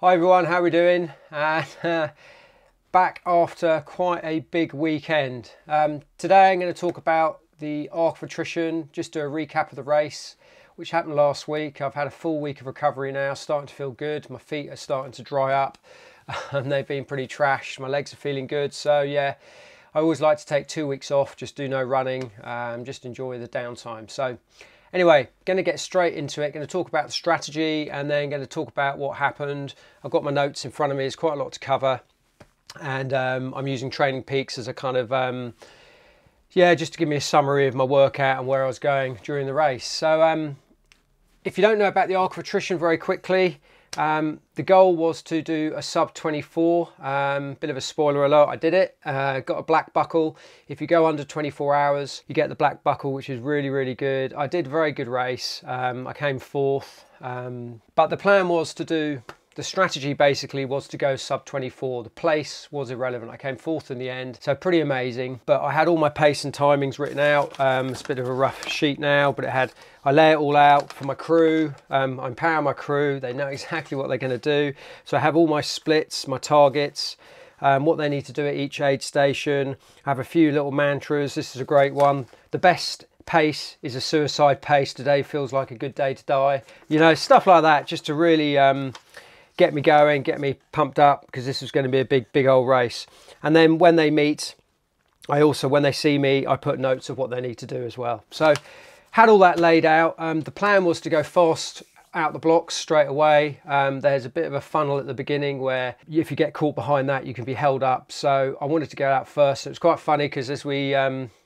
Hi everyone, how are we doing? Back after quite a big weekend. Today I'm going to talk about the Arc of Attrition, just do a recap of the race, which happened last week. I've had a full week of recovery now, starting to feel good. My feet are starting to dry up and they've been pretty trash. My legs are feeling good, so yeah, I always like to take 2 weeks off, just do no running, just enjoy the downtime. So anyway, going to get straight into it. Going to talk about the strategy and then going to talk about what happened. I've got my notes in front of me. There's quite a lot to cover. And I'm using Training Peaks as a kind of, just to give me a summary of my workout and where I was going during the race. So if you don't know about the Arc of Attrition very quickly, the goal was to do a sub 24, bit of a spoiler alert, I did it, got a black buckle. If you go under 24 hours, you get the black buckle, which is really, really good. I did a very good race, I came fourth, but the plan was to do, the strategy basically was to go sub 24. The place was irrelevant. I came fourth in the end, so pretty amazing. But I had all my pace and timings written out. It's a bit of a rough sheet now, but I lay it all out for my crew. I empower my crew. They know exactly what they're going to do. So I have all my splits, my targets, what they need to do at each aid station. I have a few little mantras. This is a great one. The best pace is a suicide pace. Today feels like a good day to die. You know, stuff like that, just to really get me going, get me pumped up, because this is going to be a big old race. And then when they meet, when they see me, I put notes of what they need to do as well. So had all that laid out. The plan was to go fast out the blocks straight away. There's a bit of a funnel at the beginning where if you get caught behind that, you can be held up. So I wanted to go out first. It was quite funny because as we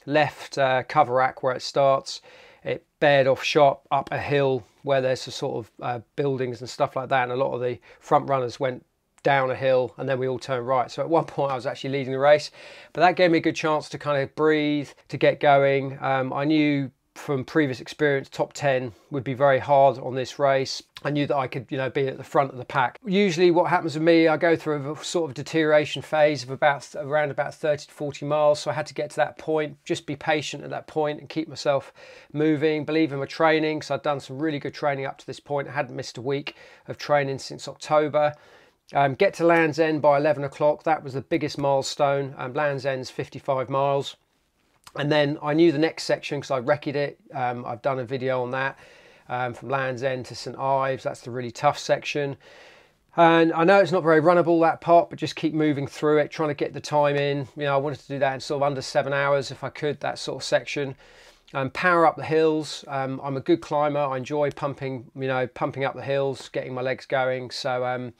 left Coverack where it starts, it bared off shot up a hill where there's a sort of buildings and stuff like that, and a lot of the front runners went down a hill and then we all turned right. So at one point I was actually leading the race, but that gave me a good chance to kind of breathe, to get going. I knew from previous experience top 10 would be very hard on this race. I knew that I could, you know, be at the front of the pack. Usually what happens with me, I go through a sort of deterioration phase of around about 30 to 40 miles. So I had to get to that point, just be patient at that point and keep myself moving, believe in my training. So I'd done some really good training up to this point. I hadn't missed a week of training since October. Get to Land's End by 11 o'clock. That was the biggest milestone. Land's End's 55 miles. And then I knew the next section because I recceed it. I've done a video on that, from Land's End to St Ives. That's the really tough section. And I know it's not very runnable, that part, but just keep moving through it, trying to get the time in. You know, I wanted to do that in sort of under 7 hours if I could, that sort of section. Power up the hills. I'm a good climber. I enjoy pumping up the hills, getting my legs going. So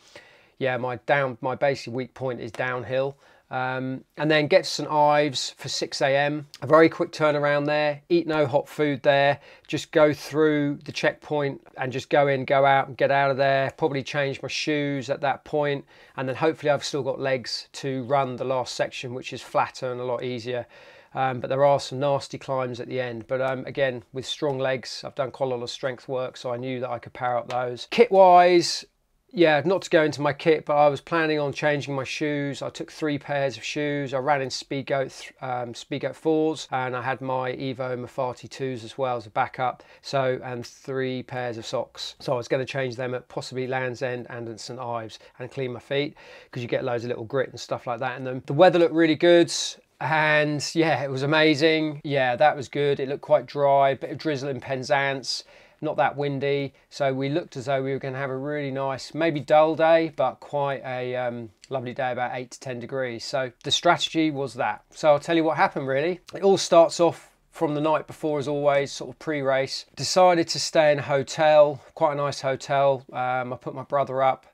yeah, my basic weak point is downhill. And then get to St Ives for 6 AM, a very quick turnaround there, eat no hot food there, just go through the checkpoint and just go in, go out and get out of there, probably change my shoes at that point, and then hopefully I've still got legs to run the last section, which is flatter and a lot easier. But there are some nasty climbs at the end, but again, with strong legs, I've done quite a lot of strength work, so I knew that I could power up those. Kit wise, yeah, not to go into my kit, but I was planning on changing my shoes. I took 3 pairs of shoes. I ran in Speedgoat 4s, and I had my Evo Mafate 2s as well as a backup. So, and 3 pairs of socks. So I was going to change them at possibly Land's End and at St Ives and clean my feet, because you get loads of little grit and stuff like that in them. The weather looked really good. And yeah, it was amazing. Yeah, that was good. It looked quite dry, bit of drizzle in Penzance. Not that windy, so we looked as though we were going to have a really nice, maybe dull day, but quite a lovely day, about 8 to 10 degrees. So the strategy was that. So I'll tell you what happened really. It all starts off from the night before, as always, sort of pre-race. Decided to stay in a hotel, quite a nice hotel. I put my brother up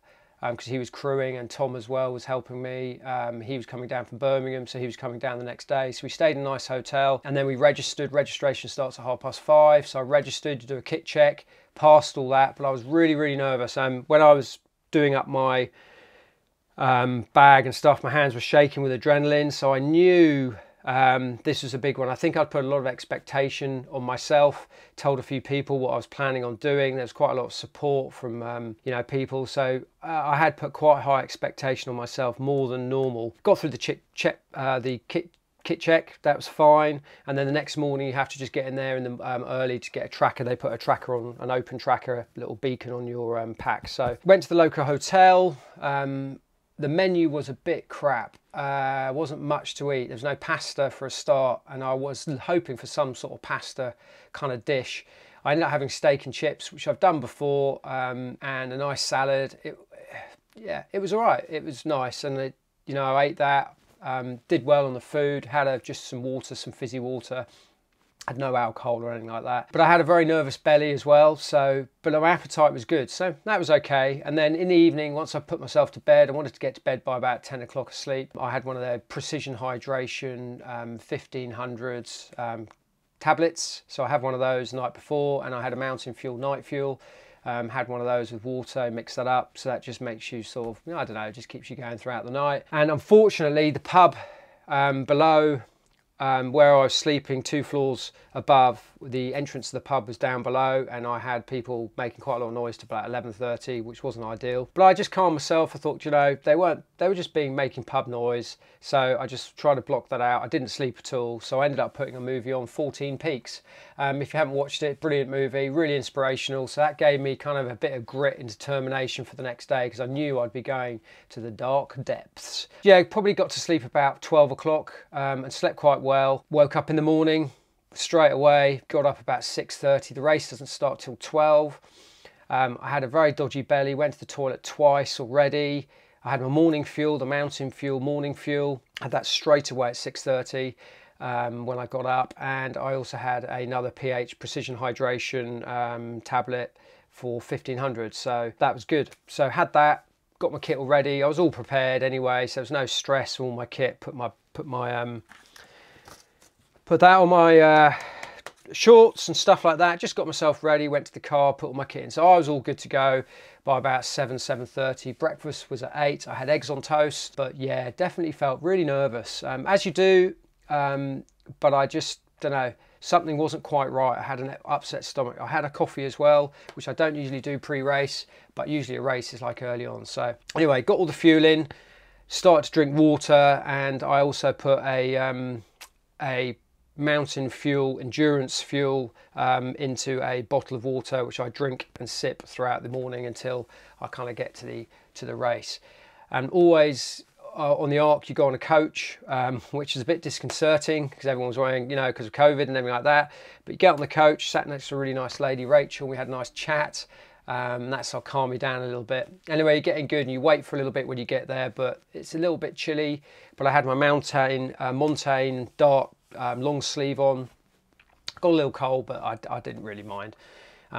because he was crewing, and Tom as well was helping me. He was coming down from Birmingham, so he was coming down the next day. So we stayed in a nice hotel, and then we registered. Registration starts at 5:30, so I registered to do a kit check, passed all that, but I was really, really nervous. When I was doing up my bag and stuff, my hands were shaking with adrenaline, so I knew this was a big one. I think I'd put a lot of expectation on myself, told a few people what I was planning on doing. There's quite a lot of support from people, so I had put quite high expectation on myself, more than normal. Got through the kit kit check, that was fine. And then the next morning you have to just get in there in the early to get a tracker. They put a tracker on, an open tracker, a little beacon on your pack. So went to the local hotel. The menu was a bit crap. Wasn't much to eat. There was no pasta for a start, and I was hoping for some sort of pasta kind of dish. I ended up having steak and chips, which I've done before, and a nice salad. Yeah, it was all right. It was nice, and you know, I ate that. Did well on the food. Had just some water, some fizzy water. Had no alcohol or anything like that. But I had a very nervous belly as well, but my appetite was good, so that was okay. And then in the evening, once I put myself to bed, I wanted to get to bed by about 10 o'clock asleep. I had one of their precision hydration 1500s tablets. So I had one of those the night before, and I had a Mountain Fuel night fuel. Had one of those with water, mix that up, so that just makes you sort of, I don't know, just keeps you going throughout the night. And unfortunately, the pub below where I was sleeping 2 floors above, the entrance to the pub was down below, and I had people making quite a lot of noise to about 11:30, which wasn't ideal. But I just calmed myself. I thought, you know, they were just making pub noise, so I just tried to block that out. I didn't sleep at all, so I ended up putting a movie on, 14 Peaks. If you haven't watched it, brilliant movie, really inspirational. So that gave me kind of a bit of grit and determination for the next day, because I knew I'd be going to the dark depths. Yeah, probably got to sleep about 12 o'clock and slept quite well. Woke up in the morning straight away, got up about 6:30. The race doesn't start till 12. I had a very dodgy belly, went to the toilet twice already. I had my morning fuel, the Mountain Fuel morning fuel. I had that straight away at 6:30 when I got up. And I also had another pH precision hydration tablet for 1500. So that was good. So had that, got my kit all ready. I was all prepared anyway, so there was no stress with all my kit. Put that on my shorts and stuff like that. Just got myself ready, went to the car, put all my kit in. So I was all good to go by about 7:30. Breakfast was at 8. I had eggs on toast, but yeah, definitely felt really nervous, as you do. But I just don't know, something wasn't quite right. I had an upset stomach. I had a coffee as well, which I don't usually do pre-race, but usually a race is like early on. So anyway, got all the fuel in, started to drink water, and I also put a Mountain Fuel endurance fuel into a bottle of water, which I drink and sip throughout the morning until I kind of get to the race. And always on the Arc you go on a coach, which is a bit disconcerting because everyone's wearing, you know, because of COVID and everything like that. But you get on the coach, sat next to a really nice lady, Rachel, and we had a nice chat. That's how calm me down a little bit. Anyway, you're getting good, and you wait for a little bit when you get there, but it's a little bit chilly. But I had my Montane dark long sleeve on. Got a little cold, but I didn't really mind.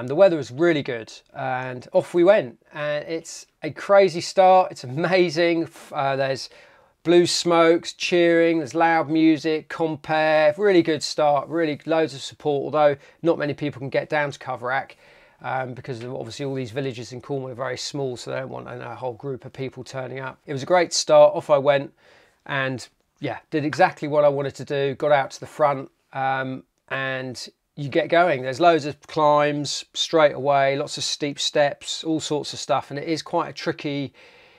The weather was really good, and off we went. And it's a crazy start. It's amazing. There's blue smokes, cheering, there's loud music, compare, really good start, really loads of support, although not many people can get down to Coverack. Because obviously all these villages in Cornwall are very small, so they don't want a whole group of people turning up. It was a great start. Off I went, and yeah, did exactly what I wanted to do. Got out to the front, and you get going. There's loads of climbs straight away, lots of steep steps, all sorts of stuff, and it is quite a tricky.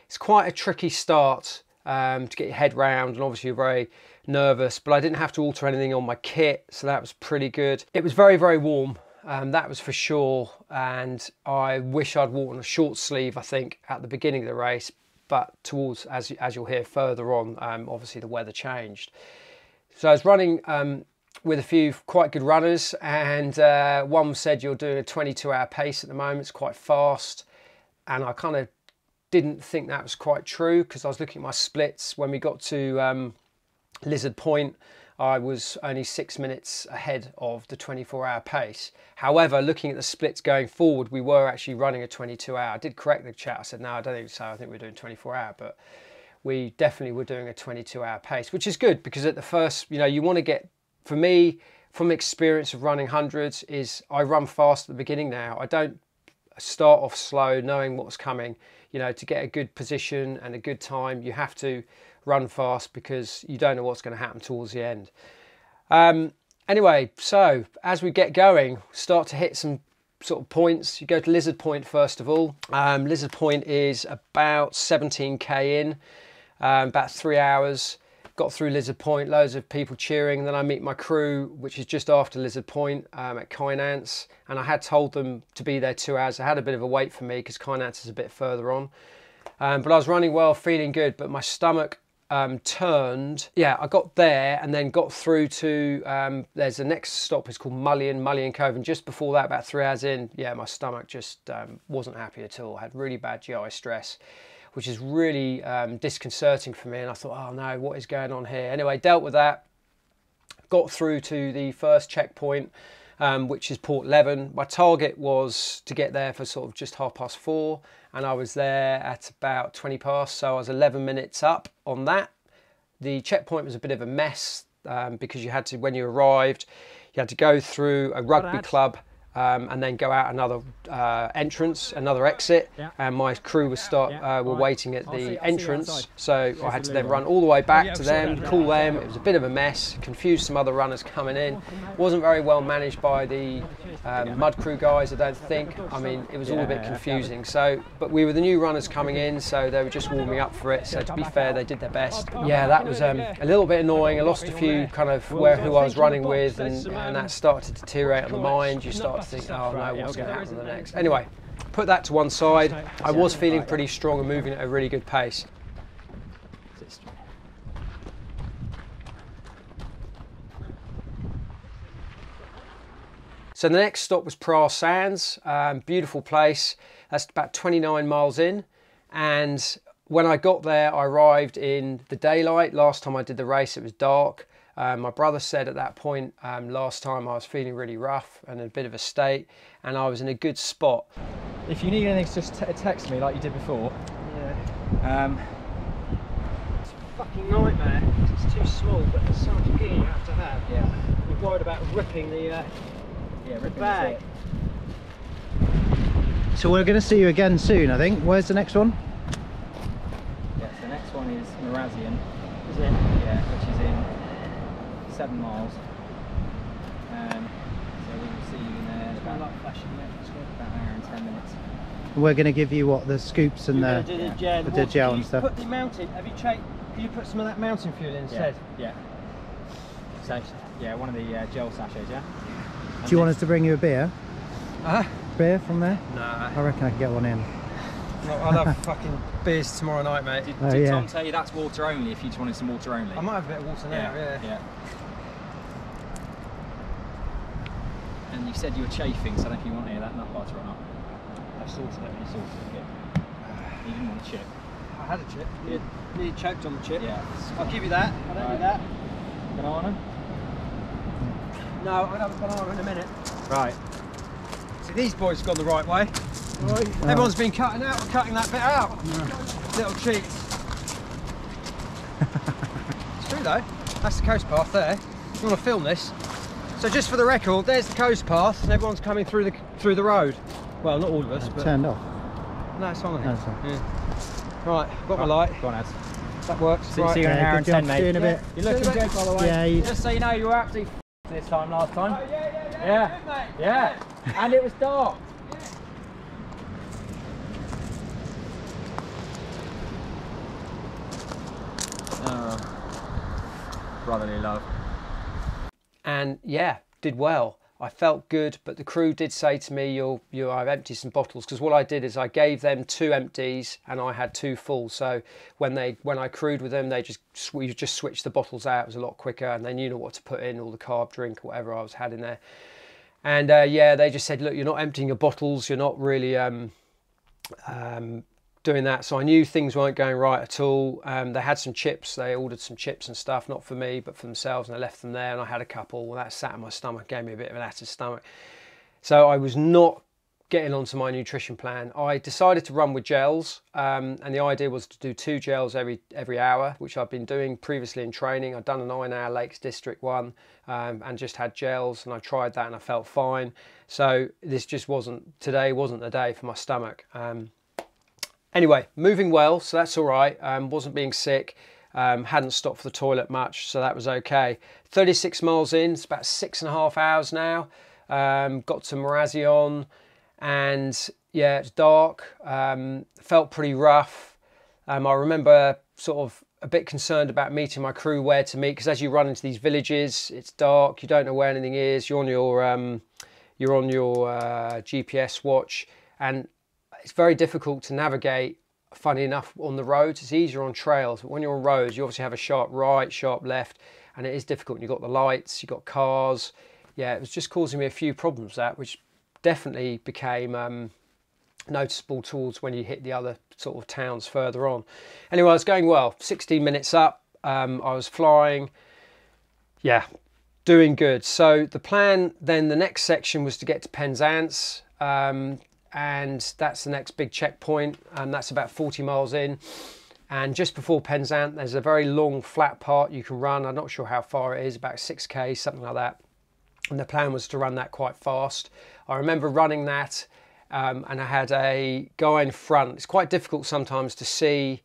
It's quite a tricky start to get your head round, and obviously you're very nervous. But I didn't have to alter anything on my kit, so that was pretty good. It was very, very warm. That was for sure, and I wish I'd worn a short sleeve, I think, at the beginning of the race, but towards, as you'll hear further on, obviously the weather changed. So I was running with a few quite good runners, and one said you're doing a 22-hour pace at the moment, it's quite fast, and I kind of didn't think that was quite true, because I was looking at my splits. When we got to Lizard Point, I was only 6 minutes ahead of the 24-hour pace. However, looking at the splits going forward, we were actually running a 22-hour. I did correct the chat. I said, no, I don't think so. I think we're doing 24-hour, but we definitely were doing a 22-hour pace, which is good, because at the first, you know, you want to get, for me, from experience of running hundreds, is I run fast at the beginning now. I don't start off slow, knowing what's coming. You know, to get a good position and a good time, you have to run fast, because you don't know what's going to happen towards the end. Anyway, so as we get going, start to hit some sort of points. You go to Lizard Point first of all. Lizard Point is about 17k in, about 3 hours. got through Lizard Point, loads of people cheering. Then I meet my crew, which is just after Lizard Point at Kynance, and I had told them to be there 2 hours. They had a bit of a wait for me because Kynance is a bit further on. But I was running well, feeling good, but my stomach turned. Yeah, I got there and then got through to, there's the next stop is called Mullion Cove, and just before that, about 3 hours in, yeah, my stomach just wasn't happy at all. I had really bad GI stress, which is really disconcerting for me, and I thought, oh no, what is going on here? Anyway, dealt with that, got through to the first checkpoint, which is Port Leven. My target was to get there for sort of just 4:30, and I was there at about 20 past, so I was 11 minutes up on that. The checkpoint was a bit of a mess because you had to, when you arrived, you had to go through a rugby club and then go out another entrance, another exit, and my crew were waiting at the entrance, so I had to then run all the way back to them, call them. It was a bit of a mess, confused some other runners coming in. Wasn't very well managed by the mud crew guys, I don't think. I mean, it was all a bit confusing. So, but we were the new runners coming in, so they were just warming up for it. So to be fair, they did their best. Yeah, that was a little bit annoying. I lost a few kind of who I was running with, and that started to deteriorate on the mind. You start to think, oh no, what's going to happen the next? Anyway, put that to one side. I was feeling pretty strong and moving at a really good pace. So the next stop was Praa Sands, beautiful place. That's about 29 miles in. And when I got there, I arrived in the daylight. Last time I did the race, it was dark. My brother said at that point, last time I was feeling really rough and in a bit of a state, and I was in a good spot. If you need anything, just text me like you did before. Yeah. It's a fucking nightmare. It's too small, but there's so much gear you have to have. Yeah. You're worried about ripping the bag. So we're going to see you again soon, I think. Where's the next one? Yes, the next one is Mousehole. Is it? Yeah, which is in 7 miles. So we will see you in there about an hour and 10 minutes. We're going to give you what, the scoops and the gel and stuff. Put the mountain. Can you put some of that mountain fuel in instead? Yeah. So yeah, one of the gel sachets. Yeah. Do you want us to bring you a beer? Beer from there? Nah. I reckon I could get one in. I'll have fucking beers tomorrow night, mate. Did Tom tell you that's water only if you just wanted some water only? I might have a bit of water now, yeah. And you said you were chafing, so I don't know if you want any of that nut butter or not. I've sorted it. You sorted it, good. You didn't want a chip. I had a chip. You choked on the chip. Yeah. I'll give you that. I don't need that. Banana? No, I'll have a banana in a minute. Right. See, these boys have gone the right way. Right. Everyone's been cutting that bit out. Yeah. Little cheats. It's true though. That's the coast path there. You want to film this? So just for the record, there's the coast path, and everyone's coming through the road. Well, not all of us, but turned off. No, it's on there. No, it's on. Yeah. Right, I've got my light. Go on, Ads. That works. See you in an hour and 10, mate. See you in a bit. You're looking good, by the way. Yeah, just so you know, you were absolutely this time last time. Oh, yeah. Yeah. And it was dark. Brotherly love. And yeah, did well. I felt good, but the crew did say to me, I've emptied some bottles, because what I did is I gave them 2 empties and I had 2 full. So when I crewed with them, we just switched the bottles out. It was a lot quicker, and they knew what to put in, all the carb drink or whatever I had in there. And yeah, they just said, look, you're not emptying your bottles, you're not really doing that. So I knew things weren't going right at all. They had some chips, they ordered some chips and stuff, not for me but for themselves, and I left them there, and I had a couple. Well, that sat in my stomach, gave me a bit of an acid stomach. So I was not getting onto my nutrition plan. I decided to run with gels, and the idea was to do 2 gels every hour, which I've been doing previously in training. I'd done a 9-hour Lakes District one, and just had gels, and I tried that and I felt fine. So this just today wasn't the day for my stomach. Anyway, moving well, so that's all right. Wasn't being sick, hadn't stopped for the toilet much, so that was okay. 36 miles in, it's about 6.5 hours now. Got to Mousehole, and yeah, it's dark. Felt pretty rough. I remember sort of a bit concerned about meeting my crew, where to meet, because as you run into these villages, it's dark, you don't know where anything is, you're on your GPS watch, and it's very difficult to navigate. Funny enough, on the roads it's easier on trails, but when you're on roads you obviously have a sharp right, sharp left, and it is difficult. You've got the lights, you've got cars. Yeah, it was just causing me a few problems, that, which definitely became noticeable towards when you hit the other sort of towns further on. Anyway, I was going well. 16 minutes up, I was flying. Yeah, doing good. So the plan then, the next section was to get to Penzance, and that's the next big checkpoint, and that's about 40 miles in. And just before Penzance, there's a very long flat part you can run. I'm not sure how far it is, about 6k, something like that. And the plan was to run that quite fast. I remember running that, and I had a guy in front. It's quite difficult sometimes to see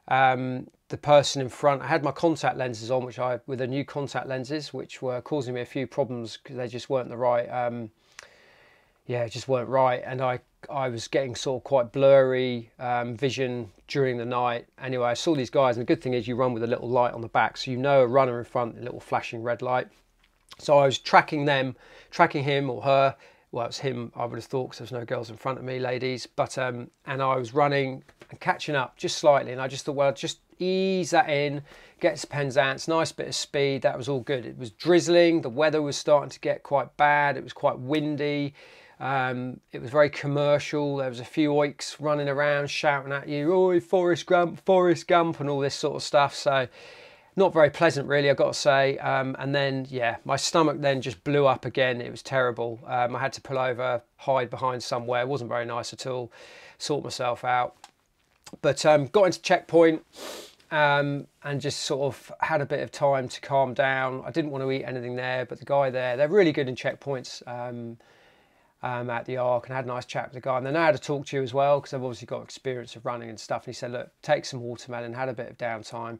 the person in front. I had my contact lenses on, with the new contact lenses, which were causing me a few problems because they just weren't the right, yeah, just weren't right. And I was getting sort of quite blurry vision during the night. Anyway, I saw these guys, and the good thing is you run with a little light on the back, so you know a runner in front, a little flashing red light. So I was tracking them, tracking him or her. Well, it's him, I would have thought, because there's no girls in front of me, ladies. But and I was running and catching up just slightly, and I just thought, well, just ease that in, get to Penzance, nice bit of speed. That was all good. It was drizzling, the weather was starting to get quite bad, it was quite windy, it was very commercial. There was a few oiks running around shouting at you, "Oi, Forrest Gump," and all this sort of stuff. So not very pleasant, really, I've got to say. And then, yeah, my stomach then just blew up again. It was terrible. I had to pull over, hide behind somewhere. It wasn't very nice at all. Sort myself out. But got into checkpoint, and just sort of had a bit of time to calm down. I didn't want to eat anything there, but the guy there, they're really good in checkpoints at the Arc, and I had a nice chat with the guy. And they know how to talk to you as well, because I've obviously got experience of running and stuff. And he said, look, take some watermelon, had a bit of downtime.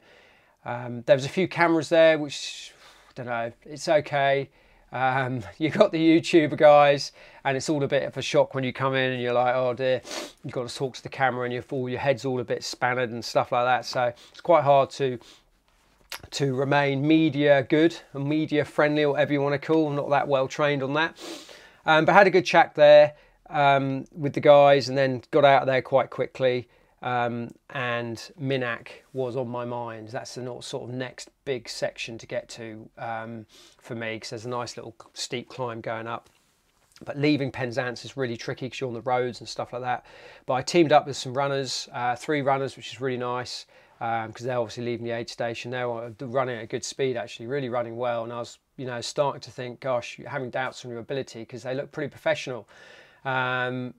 There was a few cameras there, which, I don't know, it's okay. You got the YouTuber guys, and it's all a bit of a shock when you come in and you're like, oh dear, you've got to talk to the camera, and your head's all a bit spanned and stuff like that. So it's quite hard to remain media good and media friendly, or whatever you want to call. I'm not that well trained on that. But I had a good chat there with the guys, and then got out of there quite quickly. And Minack was on my mind. That's the sort of next big section to get to for me, because there's a nice little steep climb going up. But leaving Penzance is really tricky because you're on the roads and stuff like that. But I teamed up with some runners, 3 runners, which is really nice, because they're obviously leaving the aid station. They're running at a good speed, actually, really running well. And I was, starting to think, gosh, you're having doubts on your ability, because they look pretty professional. And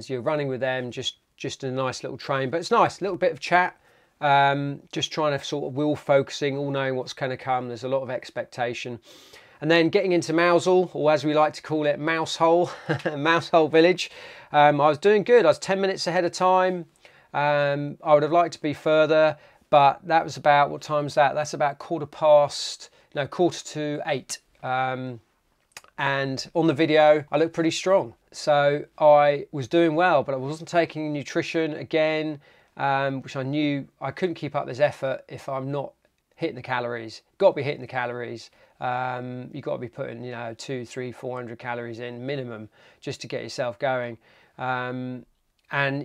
you're running with them just in a nice little train. But it's nice, a little bit of chat, just trying to sort of wheel focusing, all knowing what's going to come. There's a lot of expectation. And then getting into Mousehole, or as we like to call it, Mousehole, Mousehole village. I was doing good. I was 10 minutes ahead of time. I would have liked to be further, but that was about, what time's that? That's about 8:15. And on the video, I looked pretty strong. So I was doing well, but I wasn't taking nutrition again, which I knew I couldn't keep up this effort if I'm not hitting the calories. Got to be hitting the calories. You've got to be putting, 200, 300, 400 calories in minimum just to get yourself going. And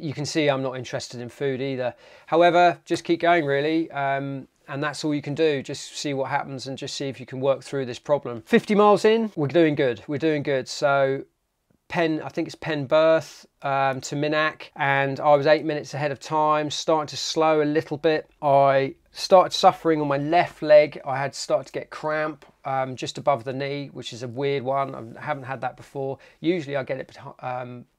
you can see I'm not interested in food either. However, just keep going, really. And that's all you can do. Just see what happens and just see if you can work through this problem. 50 miles in, we're doing good. We're doing good. So I think it's Penberth to Minack, and I was 8 minutes ahead of time, starting to slow a little bit. I started suffering on my left leg. I had started to get cramp just above the knee, which is a weird one. I haven't had that before. Usually I get it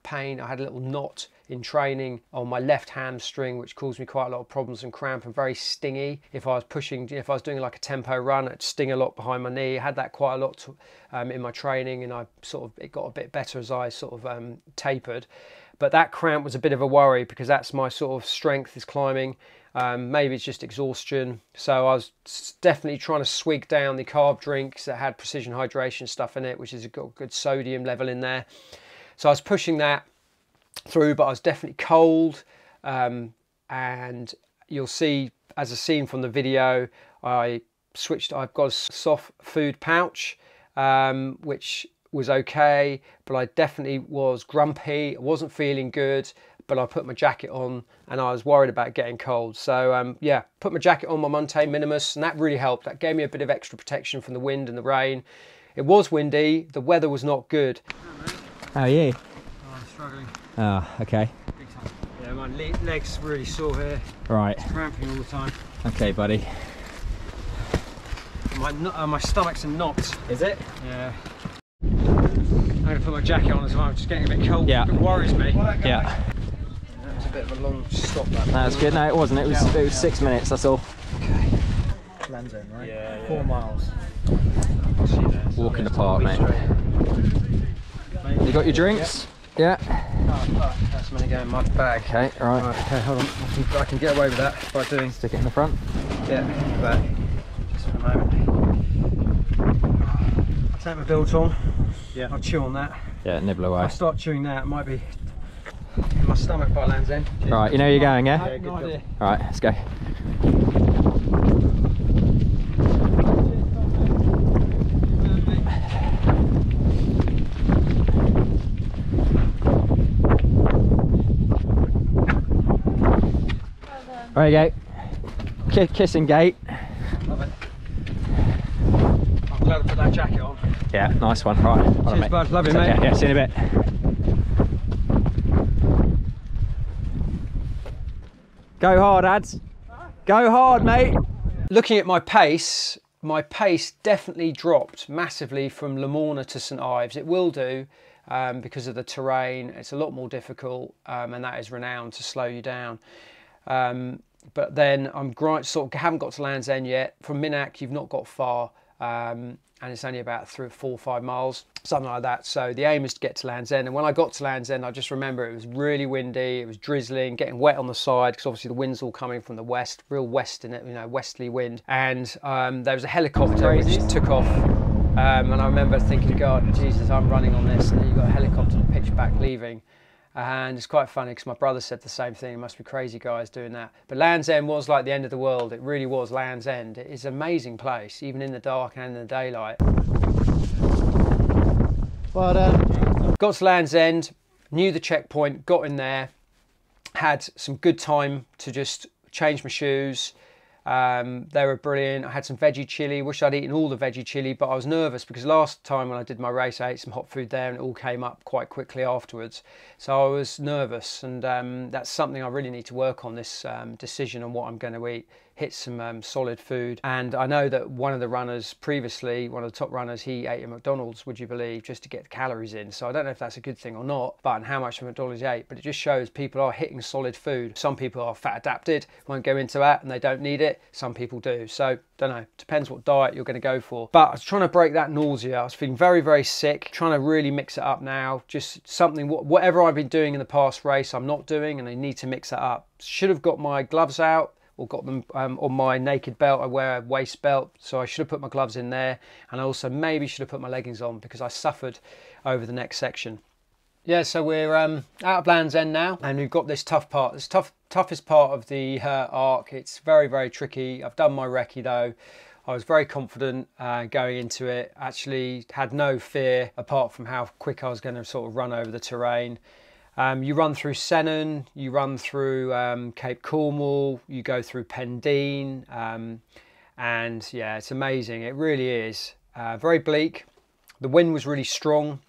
pain. I had a little knot in training on my left hamstring, which caused me quite a lot of problems and cramp, and very stingy. If I was doing like a tempo run, it'd sting a lot behind my knee. I had that quite a lot in my training, and it got a bit better as I sort of tapered. But that cramp was a bit of a worry, because that's my sort of strength is climbing. Maybe it's just exhaustion. So I was definitely trying to swig down the carb drinks that had precision hydration stuff in it, which has got a good sodium level in there. So I was pushing that through, but I was definitely cold. And you'll see as seen from the video, I've got a soft food pouch, which was okay, but I definitely was grumpy. I wasn't feeling good, but I put my jacket on and I was worried about getting cold. So yeah, put my jacket on, my Montane Minimus, and that really helped. That gave me a bit of extra protection from the wind and the rain. It was windy, the weather was not good. How are you? Oh, I'm struggling. Oh, okay. Big time. Yeah, my leg's really sore here. Right. It's cramping all the time. Okay, buddy. My stomach's in knots. Is it? Yeah. I'm going to put my jacket on as well. I'm just getting a bit cold. Yeah. It worries me. Yeah. That was a bit of a long stop. That's good. No, it wasn't. It was 6 minutes. That's all. Okay. Land zone, right? Yeah. 4 miles. Walk in the park, mate. You got your drinks? Yeah. Oh, that's going to go in my bag. Okay. All right. Right, okay, hold on. I can get away with that by doing. Stick it in the front. Yeah, back. Just for a moment. I'll take my biltong. Yeah. I'll chew on that. Yeah, nibble away. If I start chewing that, it might be in my stomach by Land's End. Right, you know where you're going, yeah? Yeah, good idea. All right, let's go. There you go. Kissing gate. Love it. I'm glad I put that jacket on. Yeah, nice one. Right. Cheers, bud. Love you, Take mate. care. Yeah, see you in a bit. Go hard, ads. Go hard, mate. Looking at my pace definitely dropped massively from Lamorna to St Ives. It will do because of the terrain. It's a lot more difficult, and that is renowned to slow you down. But then I'm haven't got to Land's End yet. From Minack, you've not got far, and it's only about 3 or 4 or 5 miles, something like that. So the aim is to get to Land's End. And when I got to Land's End, I just remember it was really windy, it was drizzling, getting wet on the side because obviously the wind's all coming from the west, real west in it, you know, westerly wind. And there was a helicopter which took off. And I remember thinking, God, Jesus, I'm running on this, and then you've got a helicopter pitch back leaving. And it's quite funny because my brother said the same thing. It must be crazy guys doing that. But Land's End was like the end of the world. It really was Land's End. It is an amazing place, even in the dark and in the daylight. Well done. Got to Land's End, knew the checkpoint, got in there, had some good time to just change my shoes. They were brilliant. I had some veggie chili. Wish I'd eaten all the veggie chili, but I was nervous because last time when I did my race, I ate some hot food there and it all came up quite quickly afterwards. So I was nervous, and that's something I really need to work on, this decision on what I'm going to eat. Hit some solid food. And I know that one of the runners previously, one of the top runners, he ate at McDonald's, would you believe, just to get the calories in. So I don't know if that's a good thing or not, but and how much McDonald's he ate, but it just shows people are hitting solid food. Some people are fat adapted, won't go into that and they don't need it. Some people do. So don't know, depends what diet you're going to go for. But I was trying to break that nausea. I was feeling very, very sick, trying to really mix it up now. Just something, whatever I've been doing in the past race, I'm not doing, and I need to mix that up. Should have got my gloves out, or got them on my naked belt. I wear a waist belt, so I should have put my gloves in there, and I also maybe should have put my leggings on because I suffered over the next section. Yeah, so we're out of Land's End now, and we've got this tough part. This toughest part of the arc. It's very, very tricky. I've done my recce though. I was very confident going into it. Actually had no fear apart from how quick I was going to sort of run over the terrain. You run through Sennan, you run through Cape Cornwall, you go through Pendeen, and yeah, it's amazing. It really is. Very bleak. The wind was really strong.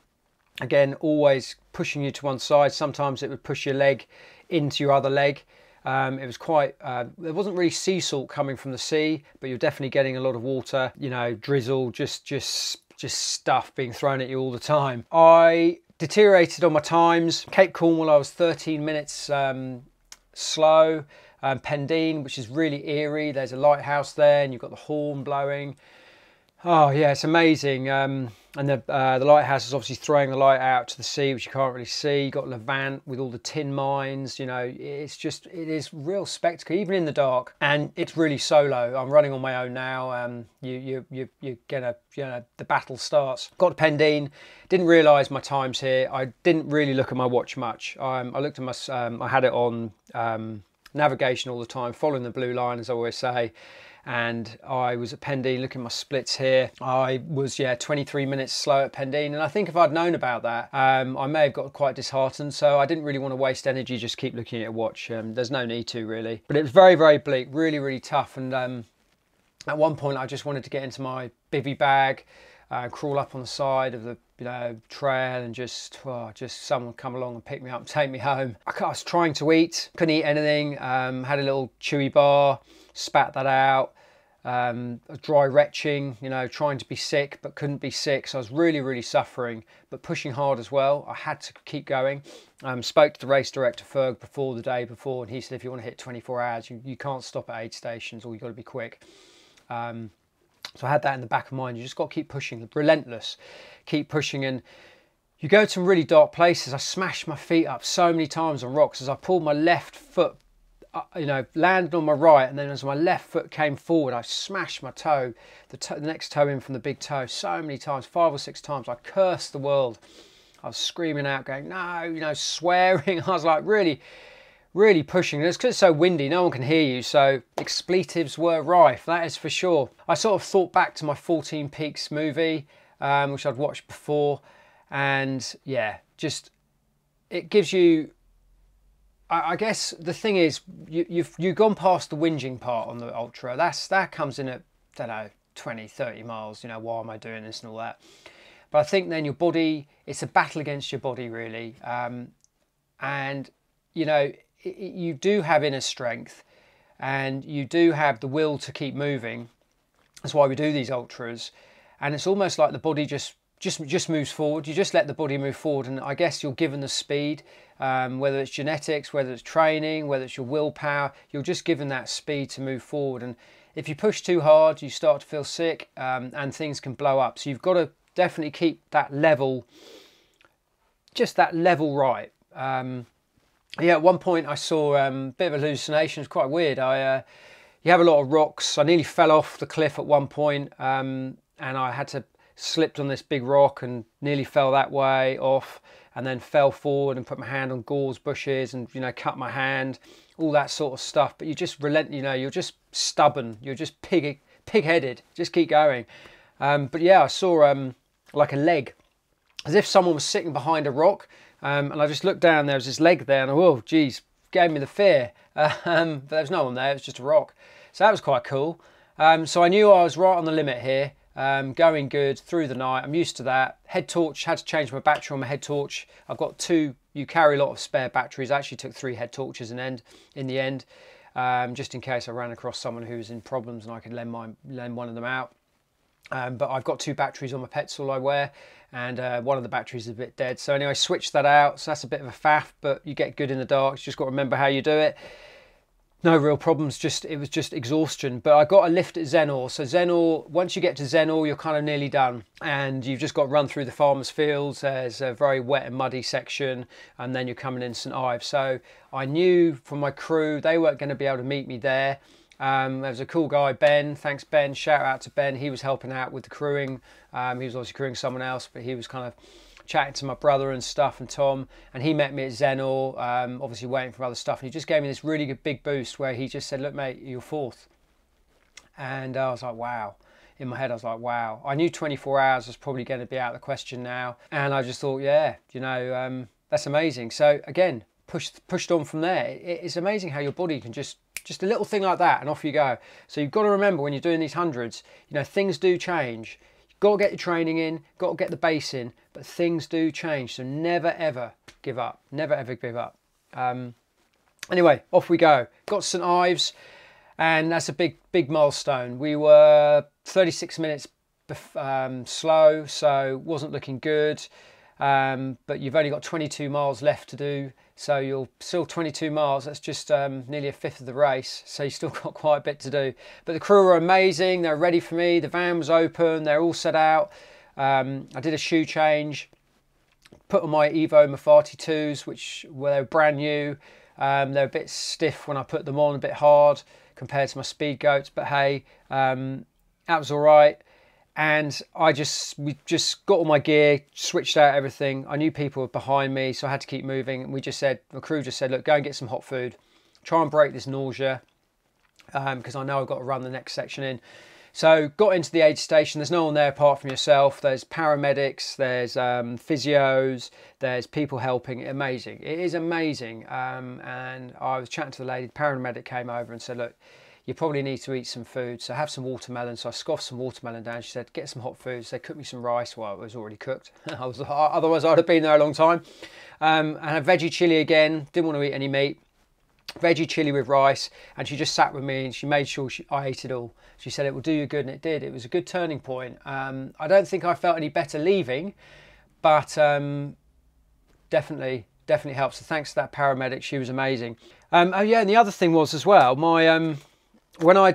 Again, always pushing you to one side. Sometimes it would push your leg into your other leg. It was quite, there wasn't really sea salt coming from the sea, but you're definitely getting a lot of water, you know, drizzle, just stuff being thrown at you all the time. I deteriorated on my times. Cape Cornwall, I was 13 minutes slow. Pendeen, which is really eerie. There's a lighthouse there and you've got the horn blowing. Oh yeah, it's amazing. And the lighthouse is obviously throwing the light out to the sea, which you can't really see. You've got Levant with all the tin mines, you know, it is real spectacle, even in the dark. And it's really solo. I'm running on my own now. You're gonna, you know, the battle starts. Got to Pendeen, didn't realise my times here. I didn't really look at my watch much. I looked at my, I had it on navigation all the time, following the blue line, as I always say. And I was at Pendine, looking at my splits here. I was, yeah, 23 minutes slow at Pendine. And I think if I'd known about that, I may have got quite disheartened. So I didn't really want to waste energy, just keep looking at a watch. There's no need to, really. But it was very, very bleak, really, really tough. And at one point, I just wanted to get into my bivvy bag, crawl up on the side of the trail, and just someone come along and pick me up and take me home. I was trying to eat, couldn't eat anything. Had a little chewy bar, spat that out. Dry retching, trying to be sick but couldn't be sick, so I was really, really suffering, but pushing hard as well. I had to keep going. Spoke to the race director Ferg the day before, and he said if you want to hit 24 hours, you can't stop at aid stations, or you've got to be quick. So I had that in the back of mind. You just got to keep pushing, relentless, keep pushing. And you go to some really dark places. I smashed my feet up so many times on rocks as I pulled my left foot, landed on my right, and then as my left foot came forward, I smashed my toe, the next toe in from the big toe, so many times, 5 or 6 times. I cursed the world. I was screaming out, going, no, swearing. I was like really, really pushing. It's because it's so windy, no one can hear you, so expletives were rife, that is for sure. I sort of thought back to my 14 Peaks movie, which I'd watched before, and yeah, just, it gives you, I guess the thing is, you've gone past the whinging part on the ultra. That comes in at, I don't know, 20, 30 miles, why am I doing this and all that. But I think then your body, it's a battle against your body, really. And, you do have inner strength, and you do have the will to keep moving. That's why we do these ultras. And it's almost like the body just moves forward. You just let the body move forward, and I guess you're given the speed, whether it's genetics, whether it's training, whether it's your willpower, you're just given that speed to move forward. And if you push too hard, you start to feel sick, and things can blow up. So you've got to definitely keep that level, just that level right. Yeah, at one point I saw a bit of a hallucination. It's quite weird. You have a lot of rocks. I nearly fell off the cliff at one point, and I had to slipped on this big rock and nearly fell that way off, and then fell forward and put my hand on gorse bushes and cut my hand, all that sort of stuff. But you just relent, you're just stubborn, you're just pig-headed, just keep going. But yeah, I saw like a leg, as if someone was sitting behind a rock, and I just looked down, there was this leg there, and oh geez, gave me the fear. But there was no one there, it was just a rock. So that was quite cool. So I knew I was right on the limit here. Going good through the night. I'm used to that. Head torch, had to change my battery on my head torch. I've got 2, you carry a lot of spare batteries. I actually took 3 head torches in the end, just in case I ran across someone who was in problems and I could lend one of them out. But I've got 2 batteries on my Petzl I wear, and one of the batteries is a bit dead. So anyway, I switched that out. So that's a bit of a faff, but you get good in the dark. You just got to remember how you do it. No real problems, it was just exhaustion. But I got a lift at Zenor. So Zenor, once you get to Zenor, you're kind of nearly done. And you've just got to run through the farmers' fields. There's a very wet and muddy section, and then you're coming in St Ives. So I knew from my crew, they weren't going to be able to meet me there. There was a cool guy, Ben. Thanks, Ben. Shout out to Ben. He was helping out with the crewing. He was obviously crewing someone else, but he was kind of chatting to my brother and stuff, and Tom, and he met me at Zenor, obviously waiting for other stuff, and he just gave me this really good big boost where he just said, look mate, you're 4th. And I was like, wow. In my head I was like, wow. I knew 24 hours was probably going to be out of the question now, and I just thought, yeah, that's amazing. So again, pushed on from there. It's amazing how your body can just a little thing like that and off you go. So you've got to remember when you're doing these hundreds, things do change. Got to get your training in, got to get the base in, but things do change. So never ever give up. Never ever give up. Anyway, off we go. Got St Ives, and that's a big milestone. We were 36 minutes slow, so wasn't looking good. But you've only got 22 miles left to do, so you're still 22 miles. That's just nearly a fifth of the race, so you still got quite a bit to do. But the crew were amazing. They're ready for me. The van was open. They're all set out. I did a shoe change, put on my Evo Mafate 2s, which were brand new. They're a bit stiff when I put them on, a bit hard compared to my Speedgoats, but hey, that was all right. And we just got all my gear, switched out everything. I knew people were behind me, so I had to keep moving. And the crew just said, look, go and get some hot food. try and break this nausea, because I know I've got to run the next section in. So got into the aid station. There's no one there apart from yourself. There's paramedics, there's physios, there's people helping. Amazing. It is amazing. And I was chatting to the lady. The paramedic came over and said, look, you probably need to eat some food, so have some watermelon. So I scoffed some watermelon down. She said, get some hot food. So they cooked me some rice. Well, it was already cooked. Otherwise I'd have been there a long time. And a veggie chili again. Didn't want to eat any meat. Veggie chili with rice, and she just sat with me and she made sure I ate it all. She said it will do you good, and it did. It was a good turning point. I don't think I felt any better leaving, but definitely helps. So thanks to that paramedic, she was amazing. Oh yeah, and the other thing was as well, my when I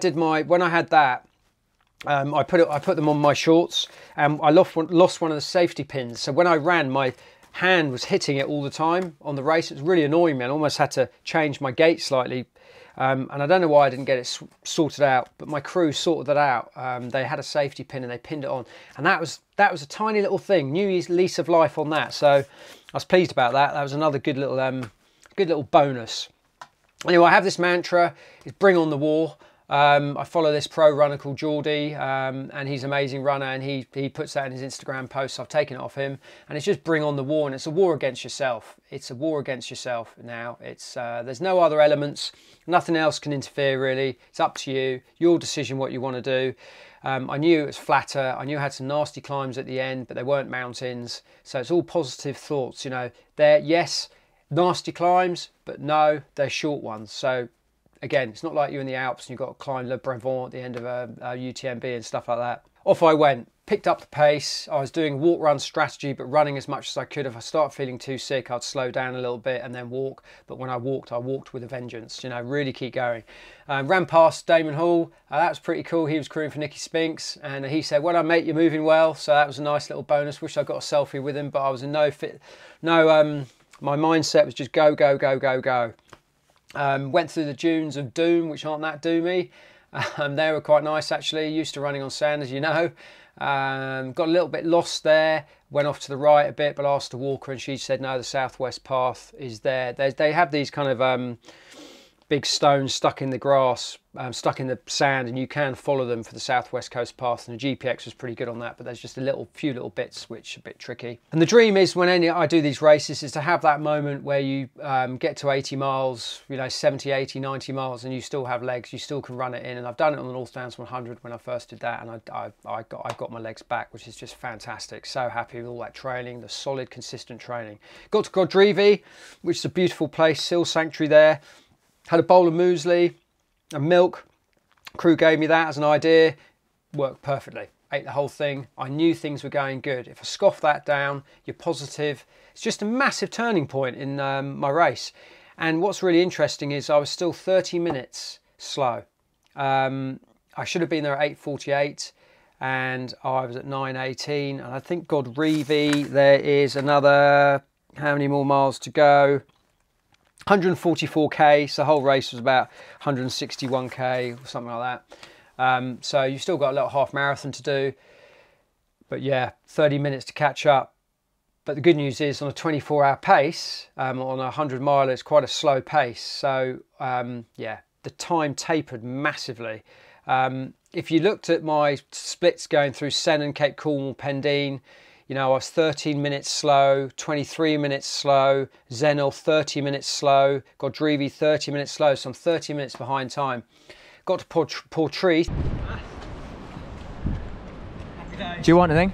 had that, I put them on my shorts, and I lost one of the safety pins. So when I ran, my hand was hitting it all the time on the race. It was really annoying me. I almost had to change my gait slightly, and I don't know why I didn't get it sorted out, but my crew sorted that out. They had a safety pin and they pinned it on, and that was a tiny little thing, new lease of life on that. So I was pleased about that. That was another good little bonus. Anyway, I have this mantra: is bring on the war. I follow this pro runner called Geordie, and he's an amazing runner, and he puts that in his Instagram posts. I've taken it off him, and it's just bring on the war, and it's a war against yourself. It's a war against yourself now. It's there's no other elements, nothing else can interfere really. It's up to you, your decision what you want to do. I knew it was flatter. I knew I had some nasty climbs at the end, but they weren't mountains, so it's all positive thoughts. You know, they're yes, nasty climbs, but no, they're short ones. So again, it's not like you're in the Alps and you've got to climb Le Brevant at the end of a UTMB and stuff like that. Off I went, picked up the pace. I was doing walk-run strategy, but running as much as I could. If I start feeling too sick, I'd slow down a little bit and then walk. But when I walked with a vengeance, you know, really keep going. Ran past Damon Hall. That was pretty cool. He was crewing for Nicky Spinks, and he said, well done, mate, you're moving well. So that was a nice little bonus. Wish I got a selfie with him, but I was in my mindset was just go, go, go, go, go. Went through the dunes of Doom, which aren't that doomy. They were quite nice actually. Used to running on sand, as you know. Got a little bit lost there. Went off to the right a bit, but asked a walker, and she said no, the southwest path is there. They have these kind of big stones stuck in the grass, stuck in the sand, and you can follow them for the southwest coast path, and the GPX was pretty good on that, but there's just a few little bits which are a bit tricky. And the dream is, when I do these races, is to have that moment where you get to 80 miles, you know, 70, 80, 90 miles, and you still have legs, you still can run it in. And I've done it on the North Downs 100 when I first did that, and I got my legs back, which is just fantastic. So happy with all that training, the solid, consistent training. Got to Godrevy, which is a beautiful place, Seal Sanctuary there. Had a bowl of muesli and milk. Crew gave me that as an idea. Worked perfectly. Ate the whole thing. I knew things were going good. If I scoff that down, you're positive. It's just a massive turning point in my race. And what's really interesting is I was still 30 minutes slow. I should have been there at 8:48, and I was at 9:18. And I think Godrevy, there is another, how many more miles to go? 144k, so the whole race was about 161k or something like that. So you've still got a little half marathon to do, but yeah, 30 minutes to catch up. But the good news is, on a 24-hour pace, on a 100 mile, it's quite a slow pace. So yeah, the time tapered massively. If you looked at my splits going through Sennen, Cape Cornwall, Pendeen, you know, I was 13 minutes slow, 23 minutes slow, Zenil 30 minutes slow, Godrevy 30 minutes slow, so I'm 30 minutes behind time. Got to Portreath. Do you want anything?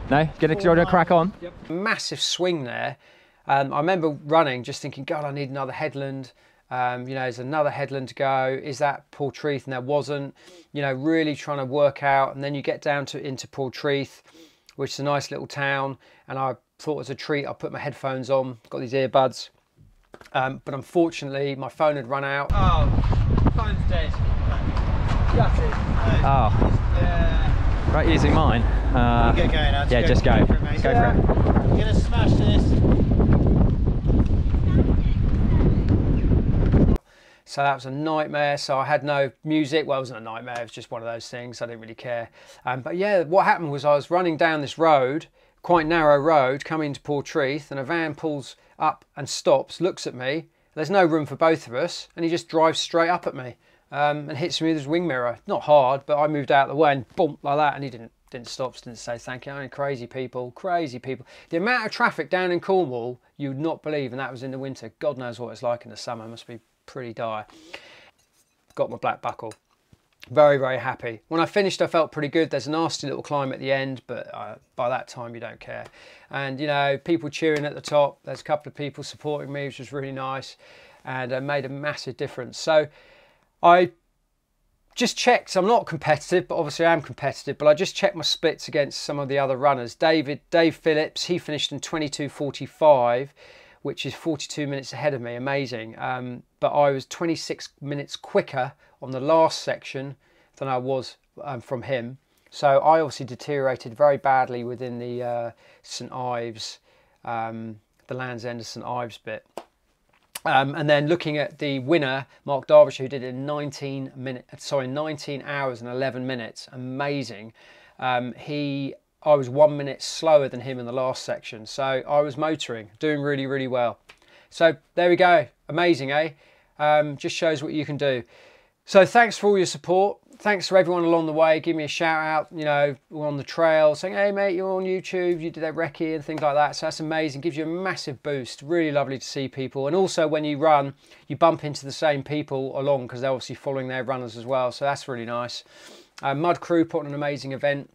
No? Get a crack on? Yep. Massive swing there. I remember running, just thinking, God, I need another headland. You know, there's another headland to go. Is that Portreath? And there wasn't. You know, really trying to work out. And then you get down into Portreath, which is a nice little town, and I thought as a treat I put my headphones on, got these earbuds, but unfortunately my phone had run out. Oh, phone's dead. Gutted. Oh. Yeah. Right, using mine. Get going now. Yeah, just go. Go for it. You're gonna smash this. So that was a nightmare. So I had no music. Well, it wasn't a nightmare. It was just one of those things. I didn't really care. But yeah, what happened was I was running down this road, quite narrow road, coming to Portreath, and a van pulls up and stops, looks at me, There's no room for both of us, and he just drives straight up at me and hits me with his wing mirror. Not hard, but I moved out of the way and boom, like that, and he didn't stop, didn't say thank you. I mean, crazy people, crazy people. The amount of traffic down in Cornwall, you would not believe, and that was in the winter. God knows what it's like in the summer. It must be pretty dire. Got my black buckle. Very, very happy. When I finished, I felt pretty good. There's a nasty little climb at the end, but by that time, you don't care. And, you know, people cheering at the top. There's a couple of people supporting me, which was really nice, and made a massive difference. So I just checked. I'm not competitive, but obviously I am competitive, but I just checked my splits against some of the other runners. Dave Phillips, he finished in 22:45, which is 42 minutes ahead of me. Amazing. But I was 26 minutes quicker on the last section than I was from him. So I obviously deteriorated very badly within the St Ives, the Land's End of St Ives bit. And then looking at the winner, Mark Derbyshire, who did it in 19 hours and 11 minutes. Amazing. I was 1 minute slower than him in the last section. So I was motoring, doing really, really well. So there we go. Amazing, eh? Just shows what you can do. So thanks for all your support. Thanks for everyone along the way. Give me a shout out, you know, on the trail, saying, hey mate, you're on YouTube, you did that recce and things like that. So that's amazing. Gives you a massive boost. Really lovely to see people. And also when you run, you bump into the same people along because they're obviously following their runners as well. So that's really nice. Mud Crew put on an amazing event.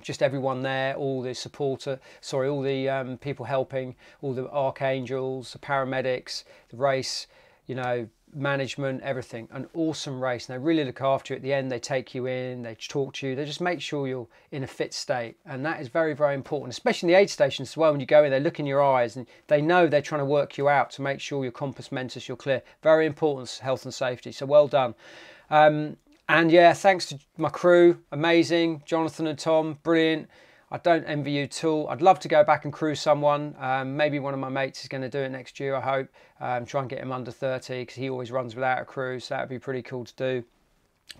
Just everyone there, all the all the people helping, all the archangels, the paramedics, the race, you know, management, everything. An awesome race, and they really look after you. At the end, they take you in, they talk to you, they just make sure you're in a fit state, and that is very, very important, especially in the aid stations as well. When you go in, they look in your eyes and they know they're trying to work you out to make sure your compass mentis, you're clear. Very important, health and safety, so well done. And yeah, thanks to my crew, amazing. Jonathan and Tom, brilliant. I don't envy you at all. I'd love to go back and crew someone. Maybe one of my mates is going to do it next year, I hope. Try and get him under 30 because he always runs without a crew, so that would be pretty cool to do.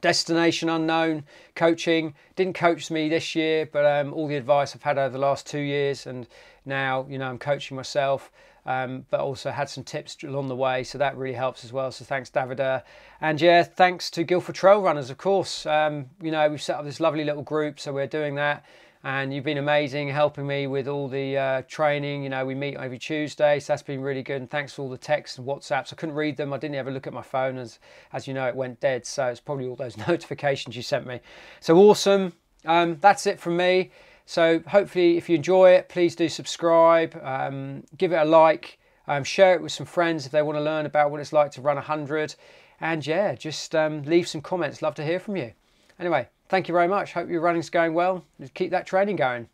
Destination unknown, coaching. Didn't coach me this year, but all the advice I've had over the last 2 years, and now, you know, I'm coaching myself. But also had some tips along the way, so that really helps as well. So thanks, Davida. And yeah, thanks to Guildford Trail Runners, of course. You know, we've set up this lovely little group, so we're doing that. And you've been amazing, helping me with all the training. You know, we meet every Tuesday, so that's been really good. And thanks for all the texts and WhatsApps. I couldn't read them. I didn't ever look at my phone, as you know, it went dead. So it's probably all those notifications you sent me. So awesome. That's it from me. So hopefully if you enjoy it, please do subscribe, give it a like, share it with some friends if they want to learn about what it's like to run 100. And yeah, just leave some comments. Love to hear from you. Anyway, thank you very much. Hope your running's going well. Just keep that training going.